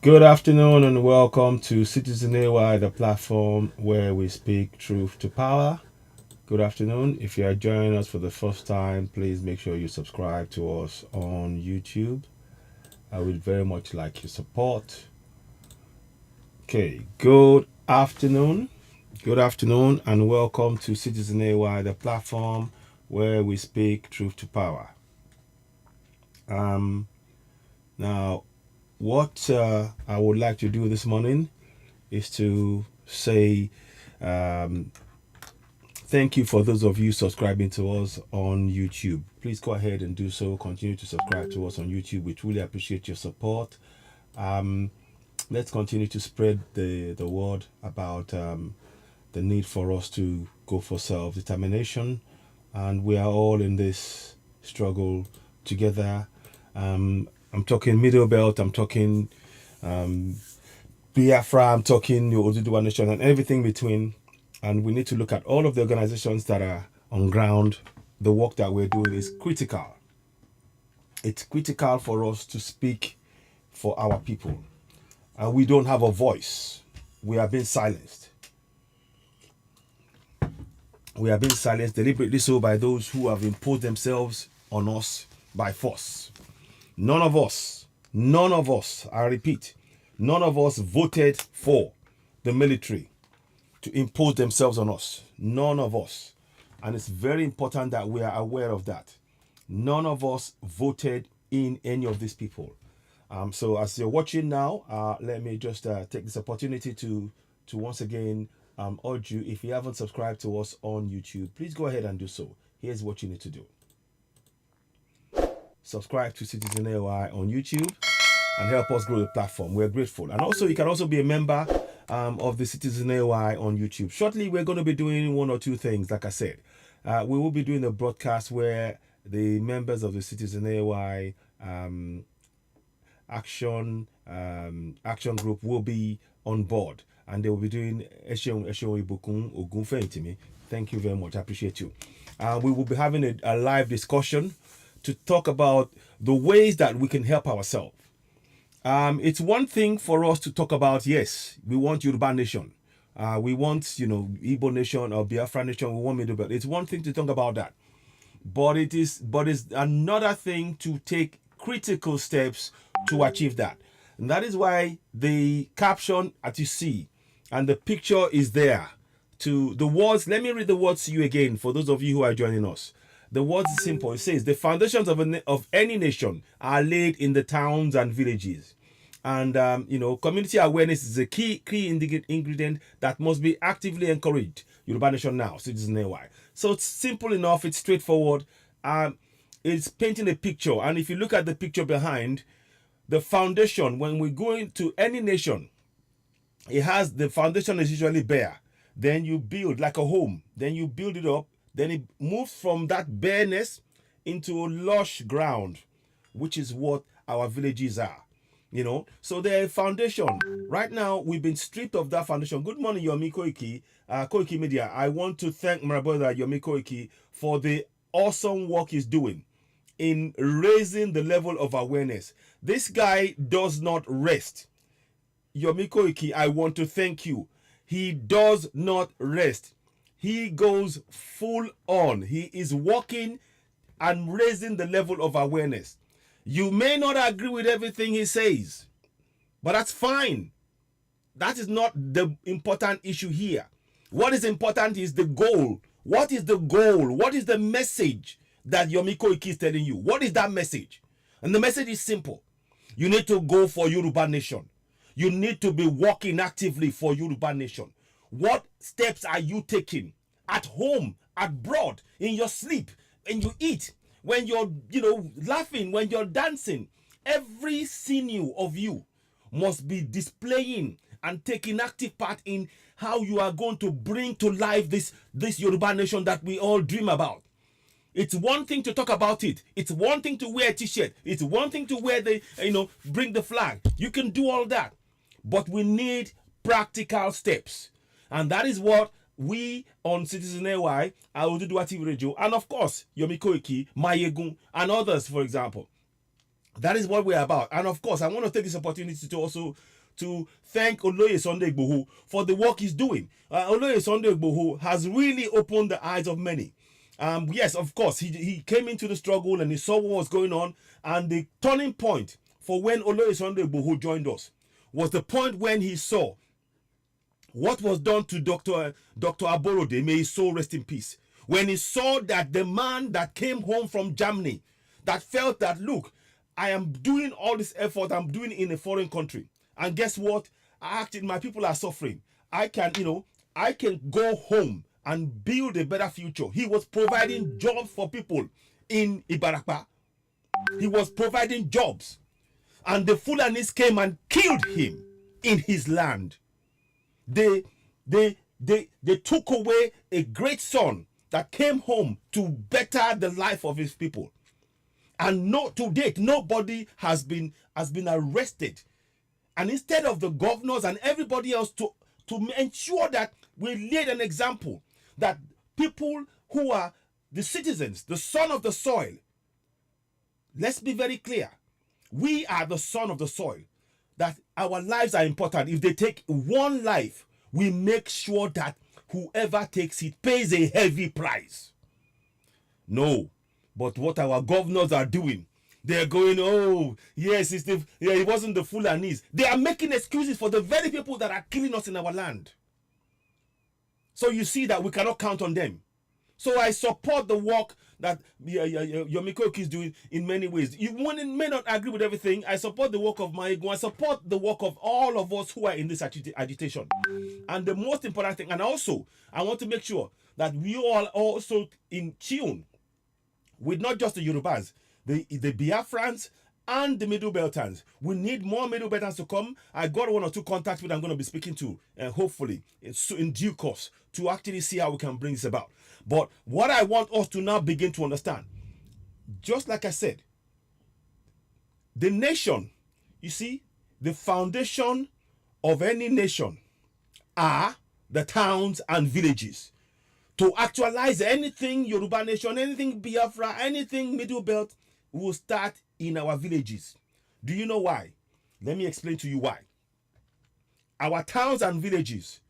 Good afternoon and welcome to Citizen AY, the platform where we speak truth to power. Good afternoon. If you are joining us for the first time, please make sure you subscribe to us on YouTube. I would very much like your support. Okay, good afternoon. Good afternoon and welcome to Citizen AY, the platform where we speak truth to power. Now, what I would like to do this morning is to say thank you for those of you subscribing to us on YouTube. Please go ahead and do so. Continue to subscribe to us on YouTube. We truly appreciate your support. Let's continue to spread the word about the need for us to go for self-determination. And we are all in this struggle together. I'm talking Middle Belt. I'm talking Biafra. I'm talking the Oduduwa Nation and everything between. And we need to look at all of the organizations that are on ground. The work that we're doing is critical. It's critical for us to speak for our people. And we don't have a voice. We are being silenced. We are being silenced deliberately so by those who have imposed themselves on us by force. None of us, I repeat, none of us voted for the military to impose themselves on us. None of us. And it's very important that we are aware of that. None of us voted in any of these people. So as you're watching now, let me just take this opportunity to once again urge you, if you haven't subscribed to us on YouTube, please go ahead and do so. Here's what you need to do. Subscribe to Citizen AOI on YouTube and help us grow the platform. We're grateful. And also, you can also be a member of the Citizen AOI on YouTube. Shortly, we're going to be doing one or two things, like I said. We will be doing a broadcast where the members of the Citizen AOI action group will be on board, and they will be doing thank you very much. I appreciate you. We will be having a live discussion to talk about the ways that we can help ourselves. It's one thing for us to talk about, yes, we want Yoruba nation. We want, Igbo nation or Biafra nation. We want Middle Belt. It's one thing to talk about that. But it's another thing to take critical steps to achieve that. And that is why the caption that you see and the picture is there. To the words, let me read the words to you again for those of you who are joining us. The words is simple. It says, the foundations of any nation are laid in the towns and villages. And, community awareness is a key ingredient that must be actively encouraged. Yoruba Nation Now, Citizen AY. So it's simple enough. It's straightforward. It's painting a picture. And if you look at the picture behind, the foundation, when we go into any nation, the foundation is usually bare. Then you build like a home. Then you build it up. Then it moves from that bareness into lush ground, which is what our villages are. So the foundation. Right now, we've been stripped of that foundation. Good morning, Yomi Koiki, Koiki Media. I want to thank my brother Yomi Koiki for the awesome work he's doing in raising the level of awareness. This guy does not rest. Yomi Koiki, I want to thank you. He does not rest. He goes full on. He is working and raising the level of awareness. You may not agree with everything he says, but that's fine. That is not the important issue here. What is important is the goal. What is the goal? What is the message that Yomi Koiki is telling you? What is that message? And the message is simple. You need to go for Yoruba Nation. You need to be working actively for Yoruba Nation. What steps are you taking at home, abroad, in your sleep, when you eat, when you're, laughing, when you're dancing? Every sinew of you must be displaying and taking active part in how you are going to bring to life this Yoruba Nation that we all dream about. It's one thing to talk about it. It's one thing to wear a t-shirt. It's one thing to wear bring the flag. You can do all that. But we need practical steps. And that is what we on Citizen AY, Oduduwa TV Radio, and of course, Yomi Koiki, Mayegun, and others, for example, That is what we're about. And of course, I want to take this opportunity to also to thank Oloye Sunday Igboho for the work he's doing. Oloye Sunday Igboho has really opened the eyes of many. Yes, of course, he came into the struggle and he saw what was going on. And the turning point for when Oloye Sunday Igboho joined us was the point when he saw what was done to Dr. Aborode, may his soul rest in peace. When he saw that the man that came home from Germany, that felt that, look, I am doing all this effort, I'm doing it in a foreign country. And guess what? My people are suffering. I can go home and build a better future. He was providing jobs for people in Ibarakpa. He was providing jobs. And the Fulanis came and killed him in his land. They took away a great son that came home to better the life of his people. And to date, nobody has been arrested. And instead of the governors and everybody else to ensure that we laid an example that people who are the citizens, the son of the soil, let's be very clear. We are the son of the soil. That our lives are important. If they take one life, we make sure that whoever takes it pays a heavy price. No. But what our governors are doing, they're going, oh, yes, it wasn't the Fulanis. They are making excuses for the very people that are killing us in our land. So you see that we cannot count on them. So I support the work that Yomiko Oki is doing in many ways. You may not agree with everything. I support the work of Maigo. I support the work of all of us who are in this agitation. And the most important thing, and also, I want to make sure that we all also in tune with not just the Yorubas, the Biafrans and the Middle Beltans. We need more Middle Beltans to come. I got one or two contacts with I'm going to be speaking to, hopefully in due course, to actually see how we can bring this about. But what I want us to now begin to understand, just like I said, the nation, you see, the foundation of any nation are the towns and villages. To actualize anything Yoruba nation, anything Biafra, anything Middle Belt, will start in our villages. Do you know why? Let me explain to you why. Our towns and villages,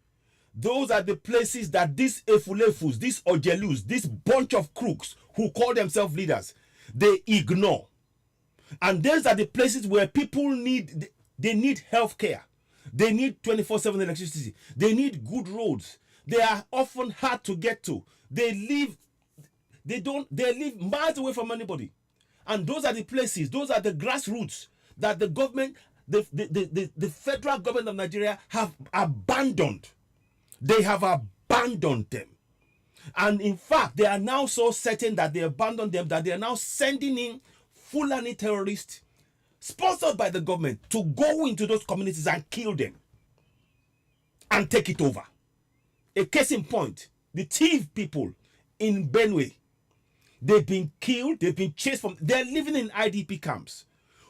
those are the places that these Efulefus, these Ojelus, this bunch of crooks who call themselves leaders, they ignore. And those are the places where people need health care. They need 24/7 electricity. They need good roads. They are often hard to get to. They live miles away from anybody. And those are the places, those are the grassroots that the government, the federal government of Nigeria have abandoned. They have abandoned them. And in fact, they are now so certain that they abandoned them that they are now sending in Fulani terrorists sponsored by the government to go into those communities and kill them and take it over. A case in point, the Tiv people in Benue, they've been killed, they've been chased from, they're living in IDP camps.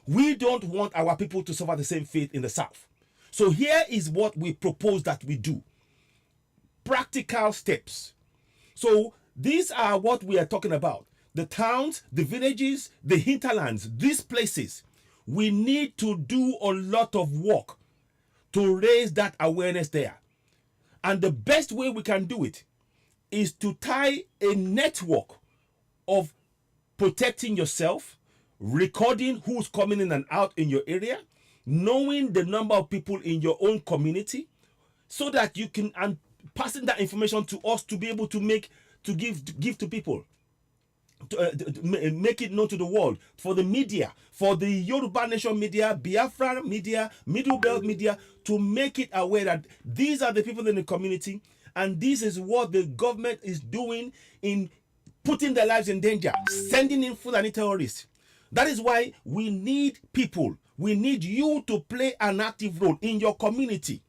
We don't want our people to suffer the same fate in the south. So here is what we propose that we do. Practical steps. So these are what we are talking about. The towns, the villages, the hinterlands, these places. We need to do a lot of work to raise that awareness there. And the best way we can do it is to tie a network of protecting yourself, recording who's coming in and out in your area, knowing the number of people in your own community, so that you can, and passing that information to us to be able to give to people, to make it known to the world, for the media, for the Yoruba Nation media, Biafra media, Middle Belt media, to make it aware that these are the people in the community and this is what the government is doing in putting their lives in danger, sending in Fulani terrorists. That is why we need people. We need you to play an active role in your community.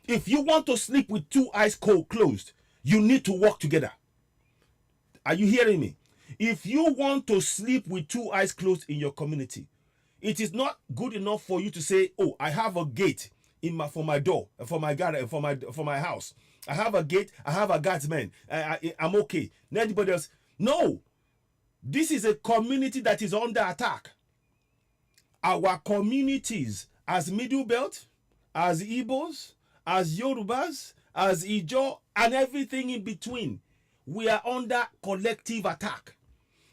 If you want to sleep with two eyes closed, you need to work together. Are you hearing me? If you want to sleep with two eyes closed in your community, it is not good enough for you to say, oh, I have a gate for my door, for my garden, for my house. I have a gate, I have a guardsman, I'm okay. Anybody else? No. This is a community that is under attack. our communities as Middle Belt, as Igbos, as Yorubas, as Ijo, and everything in between, we are under collective attack.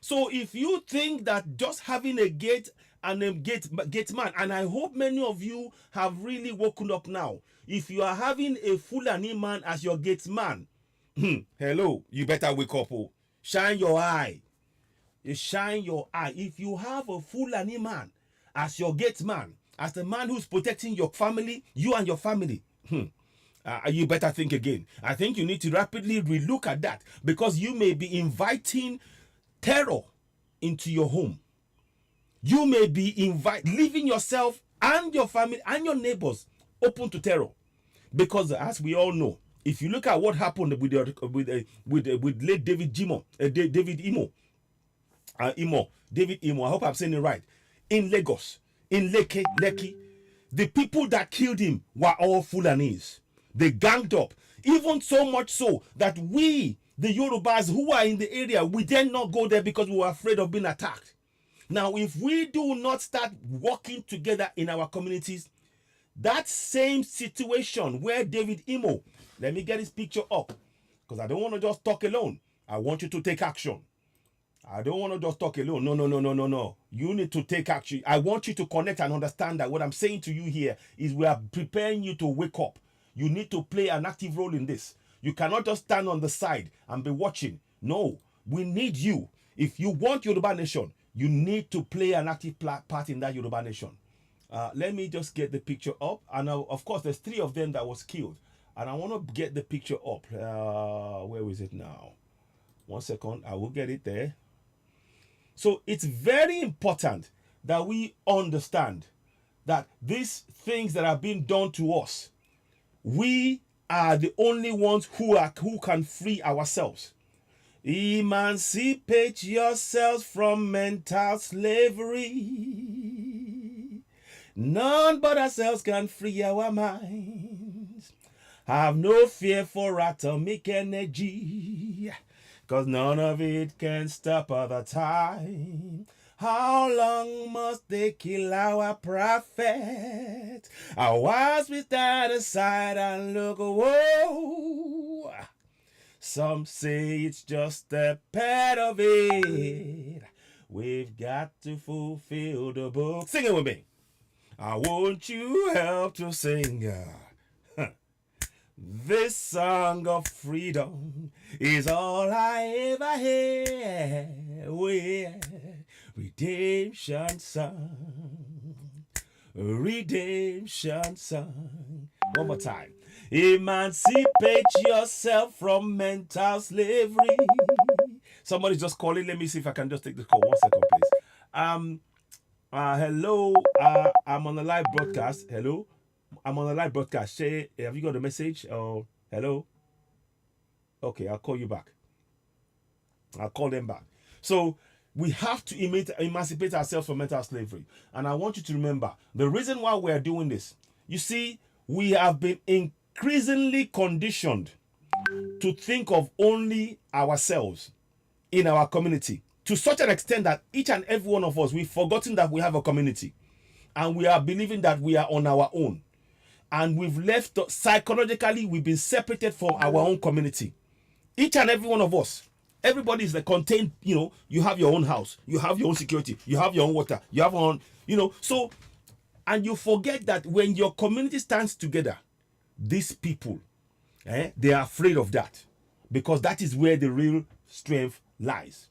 So if you think that just having a gate and a gate man, and I hope many of you have really woken up now. If you are having a Fulani man as your gate man, hello, you better wake up. Oh. Shine your eye. You shine your eye. If you have a Fulani man as your gate man, as the man who's protecting your family, you and your family, you better think again. I think you need to rapidly relook at that, because you may be inviting terror into your home. You may be leaving yourself and your family and your neighbors open to terror, because as we all know, if you look at what happened with late David Imo, David Imo, David Imo, I hope I'm saying it right, in Lagos, in Lekki, the people that killed him were all Fulanese. They ganged up, even so much so that we, the Yorubas who are in the area, we dare not go there because we were afraid of being attacked. Now, if we do not start working together in our communities, that same situation where David Imo, let me get his picture up, because I don't want to just talk alone. I want you to take action. I don't want to just talk alone. No. You need to take action. I want you to connect and understand that what I'm saying to you here is we are preparing you to wake up. You need to play an active role in this. You cannot just stand on the side and be watching. No, we need you. If you want Yoruba Nation, you need to play an active part in that Yoruba Nation. Let me just get the picture up. And of course, there's 3 of them that was killed. And I want to get the picture up. Where is it now? 1 second. I will get it there. So it's very important that we understand that these things that have been done to us, we are the only ones who can free ourselves. Emancipate yourselves from mental slavery. None but ourselves can free our minds. Have no fear for atomic energy, 'cause none of it can stop other time. How long must they kill our prophet? Whilst we stand aside and look, whoa. Some say it's just a part of it. We've got to fulfill the book. Sing it with me. I want you help to sing. This song of freedom is all I ever had. Redemption song. Redemption song. One more time. Emancipate yourself from mental slavery. Somebody's just calling. Let me see if I can just take this call. 1 second, please. Hello. I'm on the live broadcast. Hello. I'm on the live broadcast. Shay, have you got a message? Oh, hello. Okay, I'll call you back. I'll call them back. So we have to emancipate ourselves from mental slavery. And I want you to remember the reason why we're doing this. You see, we have been increasingly conditioned to think of only ourselves in our community, to such an extent that each and every one of us, we've forgotten that we have a community, and we are believing that we are on our own. And we've left, psychologically, we've been separated from our own community. Each and every one of us, everybody is contained, you have your own house, you have your own security, you have your own water, you have your own, so, and you forget that when your community stands together, these people, they are afraid of that, because that is where the real strength lies.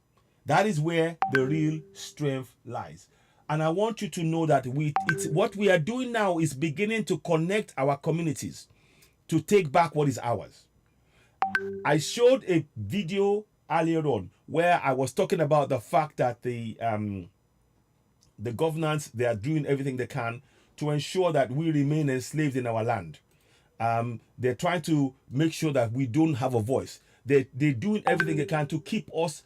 That is where the real strength lies. And I want you to know that what we are doing now is beginning to connect our communities to take back what is ours. I showed a video earlier on where I was talking about the fact that the governance, they are doing everything they can to ensure that we remain enslaved in our land. They're trying to make sure that we don't have a voice. They're doing everything they can to keep us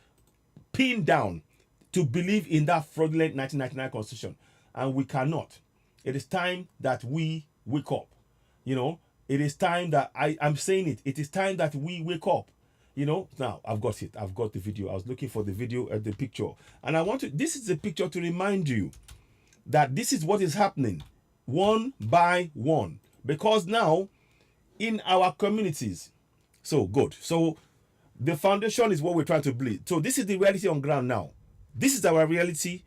pinned down, to believe in that fraudulent 1999 constitution, and we cannot. It is time that we wake up. It is time that I'm saying it. It is time that we wake up. Now I've got it. I've got the video. I was looking for the video, the picture, and this is a picture to remind you that this is what is happening one by one. Because now in our communities, so good. So the foundation is what we're trying to build. So this is the reality on ground now. This is our reality,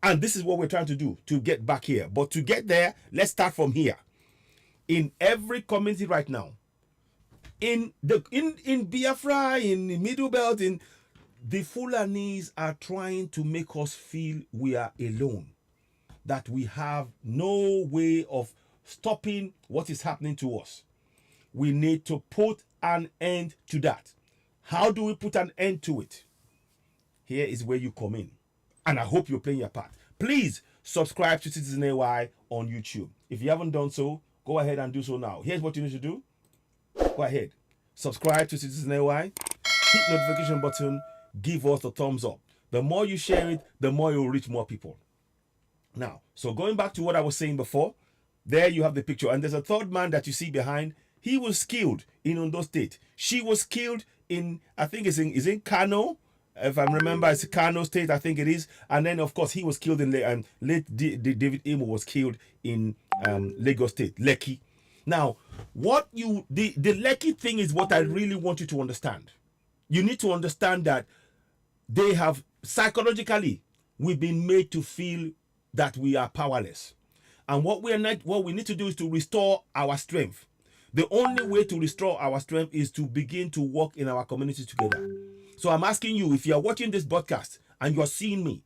and this is what we're trying to do to get back here. But to get there, let's start from here. In every community right now, in Biafra, in the Middle Belt, in the Fulanis are trying to make us feel we are alone, that we have no way of stopping what is happening to us. We need to put an end to that. How do we put an end to it? Here is where you come in. And I hope you're playing your part. Please subscribe to Citizen AY on YouTube. If you haven't done so, go ahead and do so now. Here's what you need to do. Go ahead. Subscribe to Citizen AY. Hit the notification button. Give us a thumbs up. The more you share it, the more you'll reach more people. Now, so going back to what I was saying before, there you have the picture. And there's a third man that you see behind. He was killed in Ondo State. She was killed in, I think it's in Kano. If I remember, it's Kano State, I think it is. And then, of course, he was killed in late David Imo was killed in Lagos State, Lekki. Now, the Lekki thing is what I really want you to understand. You need to understand that they have psychologically, we've been made to feel that we are powerless. And what we need to do is to restore our strength. The only way to restore our strength is to begin to work in our community together. So I'm asking you, if you're watching this broadcast and you're seeing me,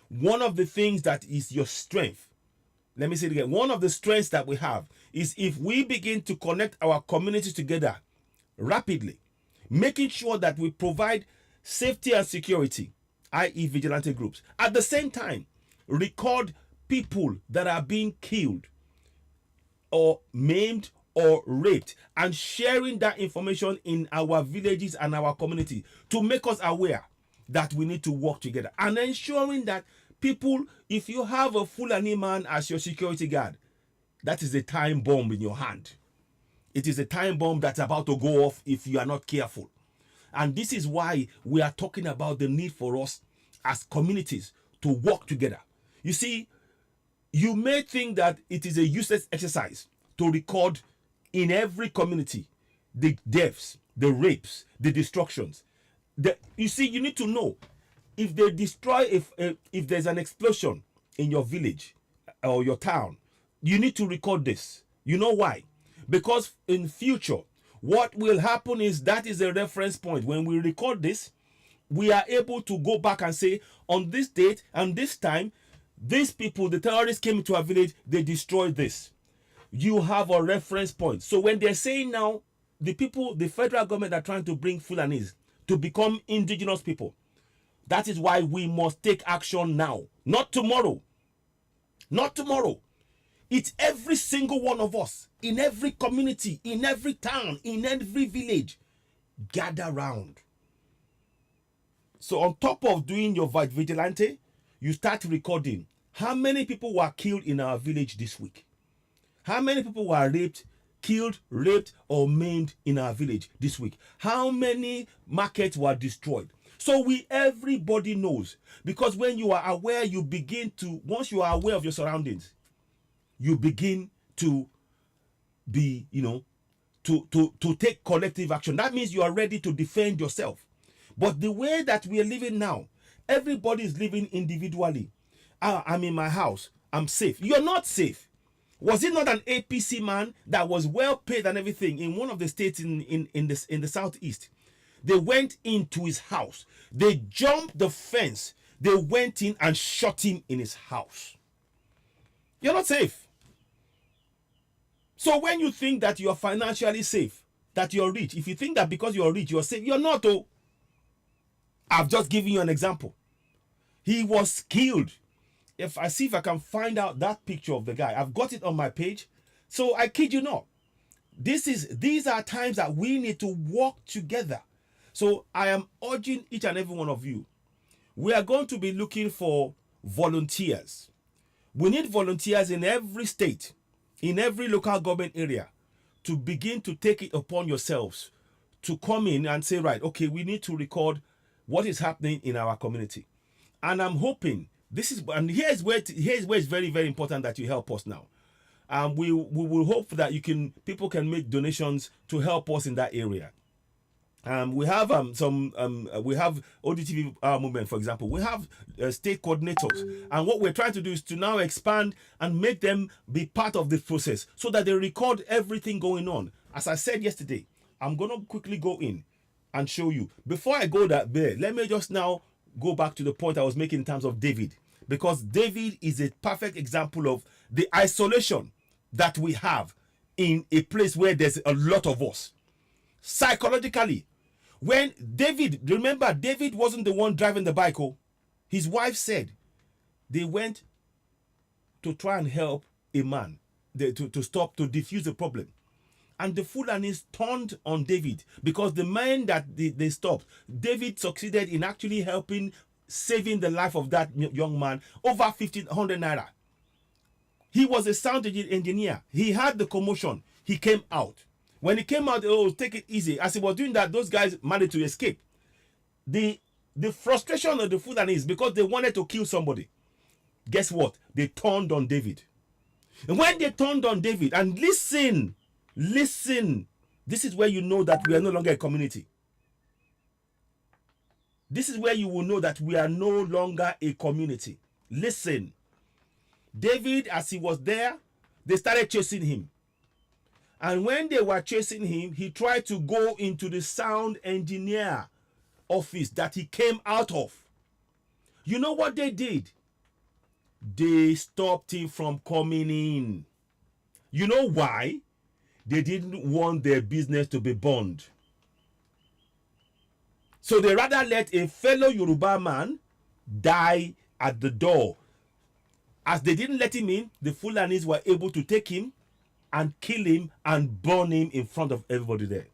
one of the things that is your strength, let me say it again, one of the strengths that we have is if we begin to connect our community together rapidly, making sure that we provide safety and security, i.e. vigilante groups. At the same time, record people that are being killed or maimed or raped, and sharing that information in our villages and our community to make us aware that we need to work together, and ensuring that people, if you have a Fulani man as your security guard, that is a time bomb in your hand. It is a time bomb that's about to go off if you are not careful. And this is why we are talking about the need for us as communities to work together. You see, you may think that it is a useless exercise to record in every community the deaths, the rapes, the destructions. You see, you need to know, if they destroy, if there's an explosion in your village or your town, you need to record this. You know why? Because in future, what will happen is that is a reference point. When we record this, we are able to go back and say, on this date and this time, these people, the terrorists came into our village, they destroyed this. You have a reference point. So when they're saying now, the federal government are trying to bring Fulanis to become indigenous people. That is why we must take action now, not tomorrow. Not tomorrow. It's every single one of us, in every community, in every town, in every village. Gather round. So on top of doing your vigilante, you start recording how many people were killed in our village this week. How many people were killed, raped, or maimed in our village this week? How many markets were destroyed? So everybody knows. Because when you are aware, once you are aware of your surroundings, you begin to be, to take collective action. That means you are ready to defend yourself. But the way that we are living now, everybody is living individually. I'm in my house. I'm safe. You're not safe. Was it not an APC man that was well paid and everything in one of the states in the southeast? They went into his house. They jumped the fence. They went in and shot him in his house. You're not safe. So when you think that you're financially safe, that you're rich, if you think that because you're rich, you're safe, you're not. Oh, I've just given you an example. He was killed. If I can find out that picture of the guy, I've got it on my page. So I kid you not. These are times that we need to work together. So I am urging each and every one of you. We are going to be looking for volunteers. We need volunteers in every state, in every local government area, to begin to take it upon yourselves to come in and say, right, okay, we need to record what is happening in our community. And I'm hoping This is, and here's where it's very, very important that you help us now. We will hope that people can make donations to help us in that area. We have we have ODTV movement, for example. We have state coordinators, and what we're trying to do is to now expand and make them be part of this process so that they record everything going on. As I said yesterday, I'm gonna quickly go in and show you. Before I go there, let me just now go back to the point I was making in terms of David, because David is a perfect example of the isolation that we have in a place where there's a lot of us. Psychologically, when remember, David wasn't the one driving the bike. Oh, his wife said they went to try and help a man to defuse the problem. And the Fulanis turned on David because the man that they stopped, David succeeded in actually saving the life of that young man, over 1,500 naira. He was a sound engineer. He had the commotion. He came out. When he came out, take it easy. As he was doing that, those guys managed to escape. The frustration of the Fulanis, because they wanted to kill somebody. Guess what? They turned on David. And when they turned on David, and listen, this is where you know that we are no longer a community. This is where you will know that we are no longer a community. Listen. David, as he was there, they started chasing him. And when they were chasing him, he tried to go into the sound engineer office that he came out of. You know what they did? They stopped him from coming in. You know why? They didn't want their business to be burned. So they rather let a fellow Yoruba man die at the door. As they didn't let him in, the Fulanis were able to take him and kill him and burn him in front of everybody there.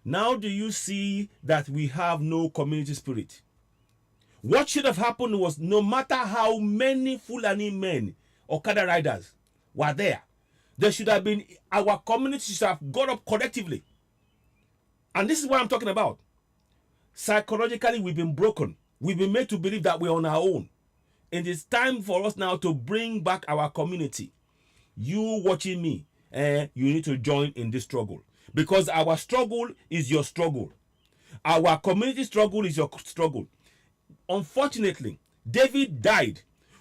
Now do you see that we have no community spirit? What should have happened was, no matter how many Fulani men, Okada riders were there should have been, our community should have got up collectively. And this is what I'm talking about. Psychologically, we've been broken. We've been made to believe that we're on our own. And it's time for us now to bring back our community. You watching me, you need to join in this struggle. Because our struggle is your struggle. Our community struggle is your struggle. Unfortunately, David died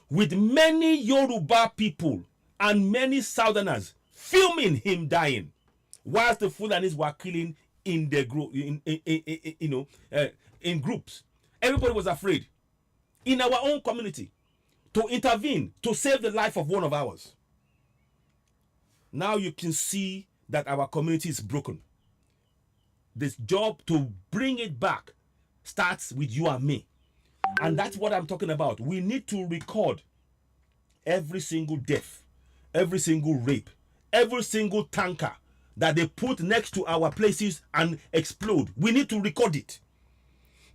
with many Yoruba people and many Southerners filming him dying, whilst the Fulanis were killing in the group, in groups. Everybody was afraid in our own community to intervene to save the life of one of ours. Now you can see that our community is broken. This job to bring it back starts with you and me. And that's what I'm talking about. We need to record every single death, every single rape, every single tanker that they put next to our places and explode. We need to record it.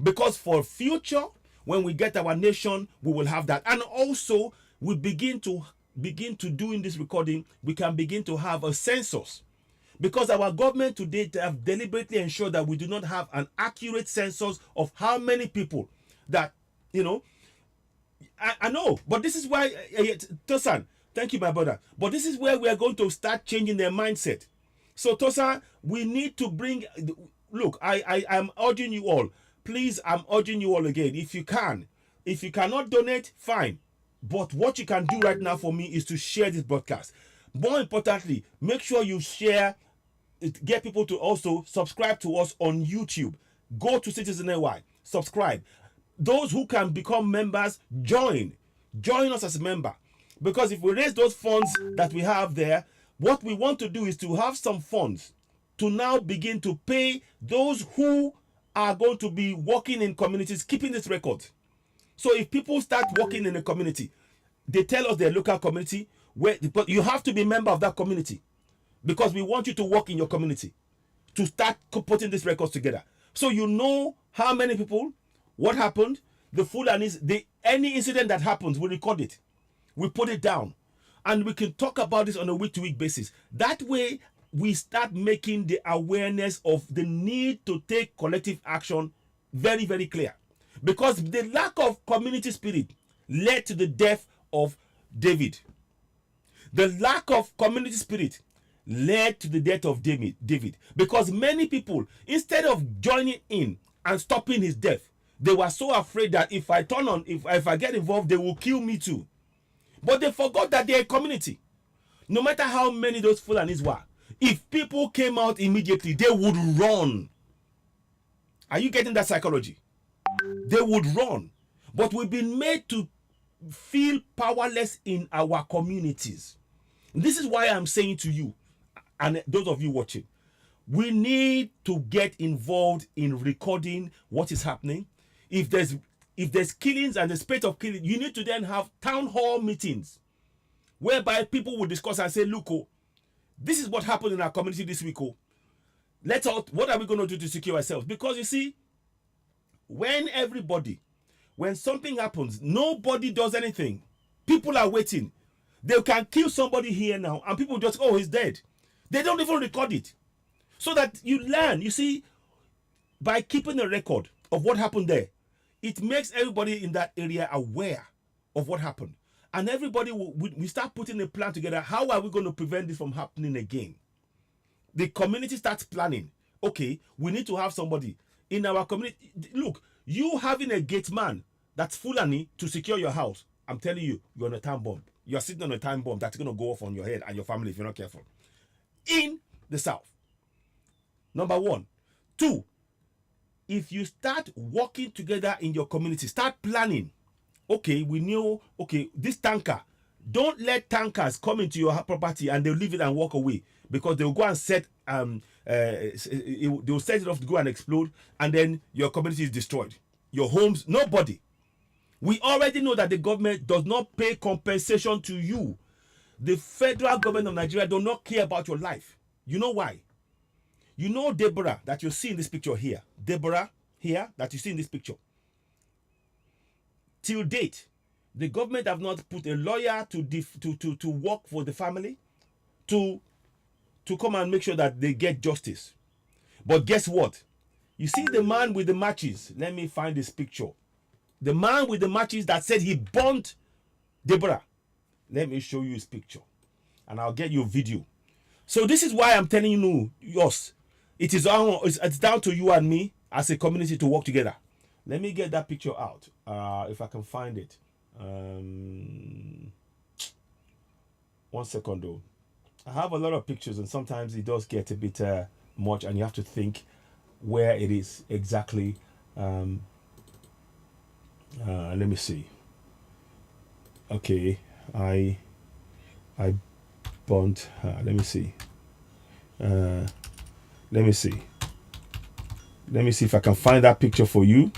Because for future, when we get our nation, we will have that. And also, we begin to do in this recording, we can begin to have a census. Because our government today have deliberately ensured that we do not have an accurate census of how many people that, I know, but this is why, Tosan, thank you, my brother. But this is where we are going to start changing their mindset. So, Tosan, we need to bring, look, I'm urging you all, please, I'm urging you all again, if you can. If you cannot donate, fine. But what you can do right now for me is to share this broadcast. More importantly, make sure you share, get people to also subscribe to us on YouTube. Go to Citizen NY, subscribe. Those who can become members, join us as a member. Because if we raise those funds that we have there, what we want to do is to have some funds to now begin to pay those who are going to be working in communities, keeping this record. So if people start working in a community, they tell us their local community, but you have to be a member of that community, because we want you to work in your community to start putting these records together. So you know how many people, what happened, the Fulanis, any incident that happens, we record it. We put it down. And we can talk about this on a week-to-week basis. That way, we start making the awareness of the need to take collective action very, very clear. Because the lack of community spirit led to the death of David. The lack of community spirit led to the death of David, because many people, instead of joining in and stopping his death, they were so afraid that if I turn on, if I get involved, they will kill me too. But they forgot that they're a community. No matter how many those Fulanis were, if people came out immediately, they would run. Are you getting that psychology? They would run. But we've been made to feel powerless in our communities. This is why I'm saying to you, and those of you watching, we need to get involved in recording what is happening. If there's killings and the spate of killing, you need to then have town hall meetings whereby people will discuss and say, look, oh, this is what happened in our community this week. Oh, what are we going to do to secure ourselves? Because you see, when something happens, nobody does anything. People are waiting. They can kill somebody here now, and people just, oh, he's dead. They don't even record it. So that you learn, you see, by keeping a record of what happened there, it makes everybody in that area aware of what happened. And everybody we start putting a plan together. How are we going to prevent this from happening again? The community starts planning. Okay, we need to have somebody in our community. Look, you having a gate man that's Fulani to secure your house, I'm telling you, you're on a time bomb. You're sitting on a time bomb that's going to go off on your head and your family if you're not careful. In the South. Number one. Two, if you start working together in your community, start planning. Okay, we know, okay, this tanker, don't let tankers come into your property and they'll leave it and walk away, because they'll go and they'll set it off to go and explode, and then your community is destroyed. Your homes, nobody. We already know that the government does not pay compensation to you. The federal government of Nigeria do not care about your life. You know why? You know Deborah that you see in this picture here. Deborah here that you see in this picture. Till date, the government have not put a lawyer to work for the family, to come and make sure that they get justice. But guess what? You see the man with the matches. Let me find this picture. The man with the matches that said he burnt Deborah. Let me show you his picture, and I'll get you a video. So this is why I'm telling you, yours. It's down to you and me as a community to work together. Let me get that picture out, if I can find it. 1 second though. I have a lot of pictures, and sometimes it does get a bit much, and you have to think where it is exactly. Let me see. Okay, I burnt. Let me see. Let me see if I can find that picture for you.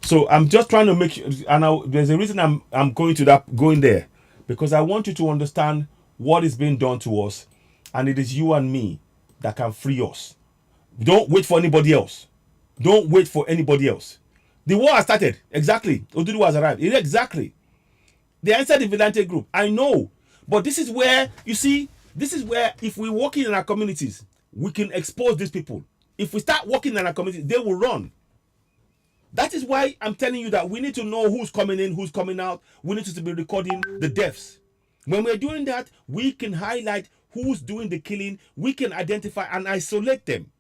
So I'm just trying to make sure, and there's a reason I'm going there, because I want you to understand what is being done to us, and it is you and me that can free us. Don't wait for anybody else. Don't wait for anybody else. The war has started. Exactly. Odudu has arrived. Exactly. They answered the Vigilante group. I know. But this is where, you see, if we work in our communities, we can expose these people. If we start working in our communities, they will run. That is why I'm telling you that we need to know who's coming in, who's coming out. We need to be recording the deaths. When we're doing that, we can highlight who's doing the killing. We can identify and isolate them.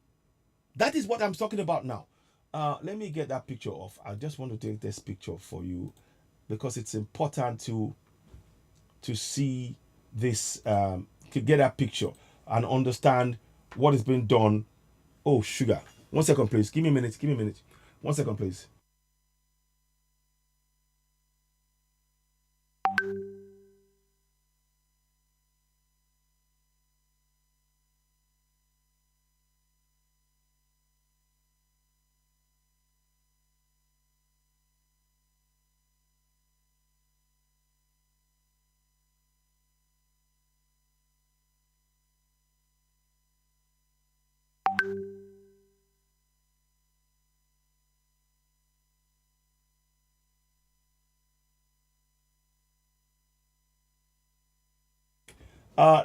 That is what I'm talking about now. Let me get that picture off. I just want to take this picture for you, because it's important to see this, to get that picture and understand what is being done. Oh, sugar. 1 second, please. Give me a minute. 1 second, please.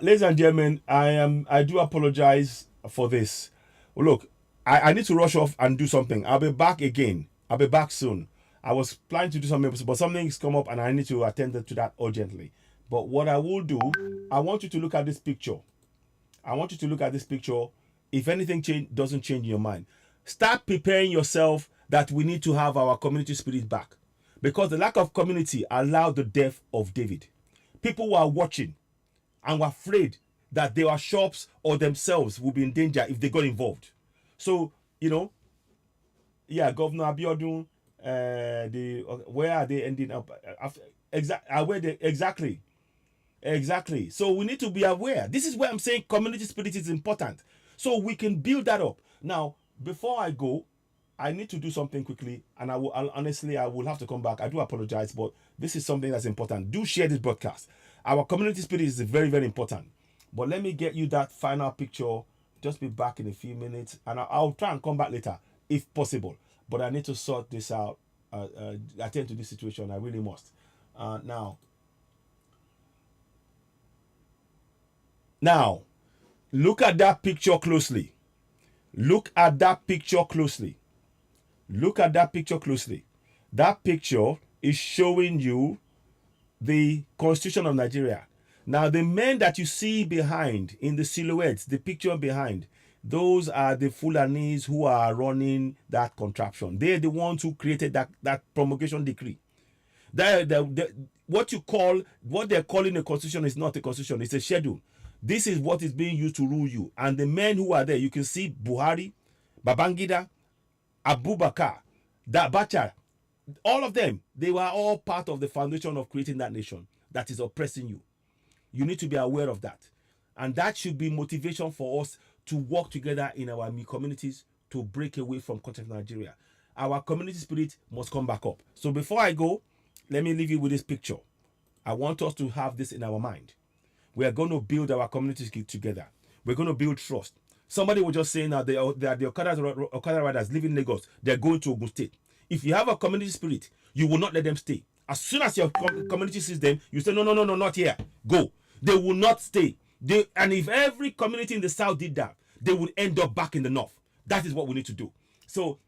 Ladies and gentlemen, I do apologize for this. Look, I need to rush off and do something. I'll be back again. I'll be back soon. I was planning to do something, but something's come up and I need to attend to that urgently. But what I will do, I want you to look at this picture. I want you to look at this picture. If anything doesn't change in your mind, start preparing yourself that we need to have our community spirit back. Because the lack of community allowed the death of David. People were watching and were afraid that their shops or themselves would be in danger if they got involved. So, Governor Abiodun, where are they ending up? Exactly. So we need to be aware. This is where I'm saying community spirit is important. So we can build that up. Now, before I go, I need to do something quickly, and I will have to come back. I do apologize, but this is something that's important. Do share this broadcast. Our community spirit is very, very important. But let me get you that final picture. Just be back in a few minutes, and I'll try and come back later if possible. But I need to sort this out, attend to this situation. I really must. Now, look at that picture closely. Look at that picture closely. That picture is showing you the Constitution of Nigeria. Now, the men that you see behind in the silhouettes, the picture behind, those are the Fulanis who are running that contraption. They're the ones who created that promulgation decree. What they're calling a constitution is not a constitution, it's a schedule. This is what is being used to rule you. And the men who are there, you can see Buhari, Babangida, Abubakar, Abacha, all of them, they were all part of the foundation of creating that nation that is oppressing you. You need to be aware of that. And that should be motivation for us to work together in our communities to break away from content Nigeria. Our community spirit must come back up. So before I go, let me leave you with this picture. I want us to have this in our mind. We are going to build our communities together. We're going to build trust. Somebody was just saying that the Okada riders live in Lagos. They're going to Ogun State. If you have a community spirit, you will not let them stay. As soon as your community sees them, you say, no, not here. Go. They will not stay. And if every community in the South did that, they would end up back in the North. That is what we need to do. So,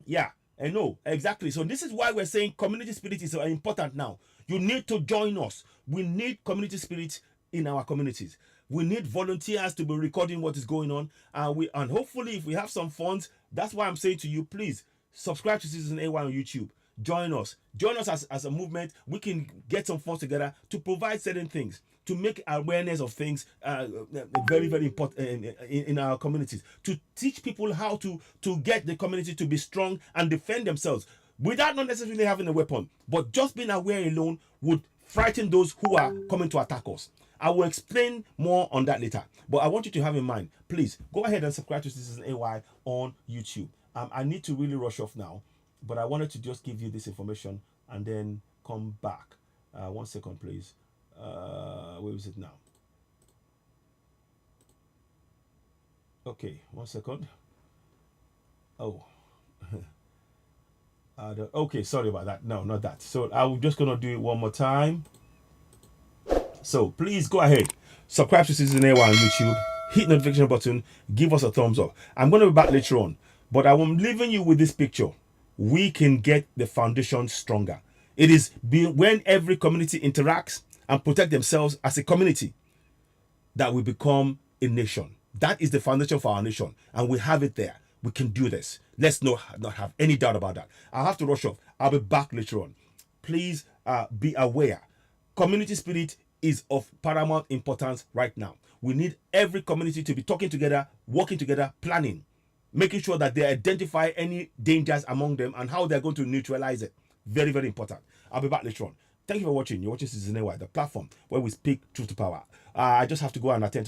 yeah, I know. Exactly. So this is why we're saying community spirit is important now. You need to join us. We need community spirit in our communities. We need volunteers to be recording what is going on. And hopefully, if we have some funds, that's why I'm saying to you, please subscribe to Citizen AY on YouTube. Join us. Join us as a movement. We can get some funds together to provide certain things, to make awareness of things very, very important in our communities, to teach people how to get the community to be strong and defend themselves without not necessarily having a weapon. But just being aware alone would frighten those who are coming to attack us. I will explain more on that later. But I want you to have in mind, please go ahead and subscribe to Citizen AY on YouTube. I need to really rush off now, but I wanted to just give you this information and then come back. 1 second, please. Where is it now? Okay, 1 second. Oh. Okay, sorry about that. No, not that. So I'm just going to do it one more time. So please go ahead, subscribe to Citizen AY on YouTube, hit notification button, give us a thumbs up. I'm going to be back later on, but I'm leaving you with this picture. We can get the foundation stronger. It is when every community interacts and protect themselves as a community that we become a nation. That is the foundation for our nation, and we have it there. We can do this. Let's not have any doubt about that. I'll have to rush off. I'll be back later on. Please be aware. Community spirit is of paramount importance right now. We need every community to be talking together, working together, planning, making sure that they identify any dangers among them and how they're going to neutralize it. Very, very important. I'll be back later on. Thank you for watching. You're watching Citizen AY, the platform where we speak truth to power. I just have to go and attend to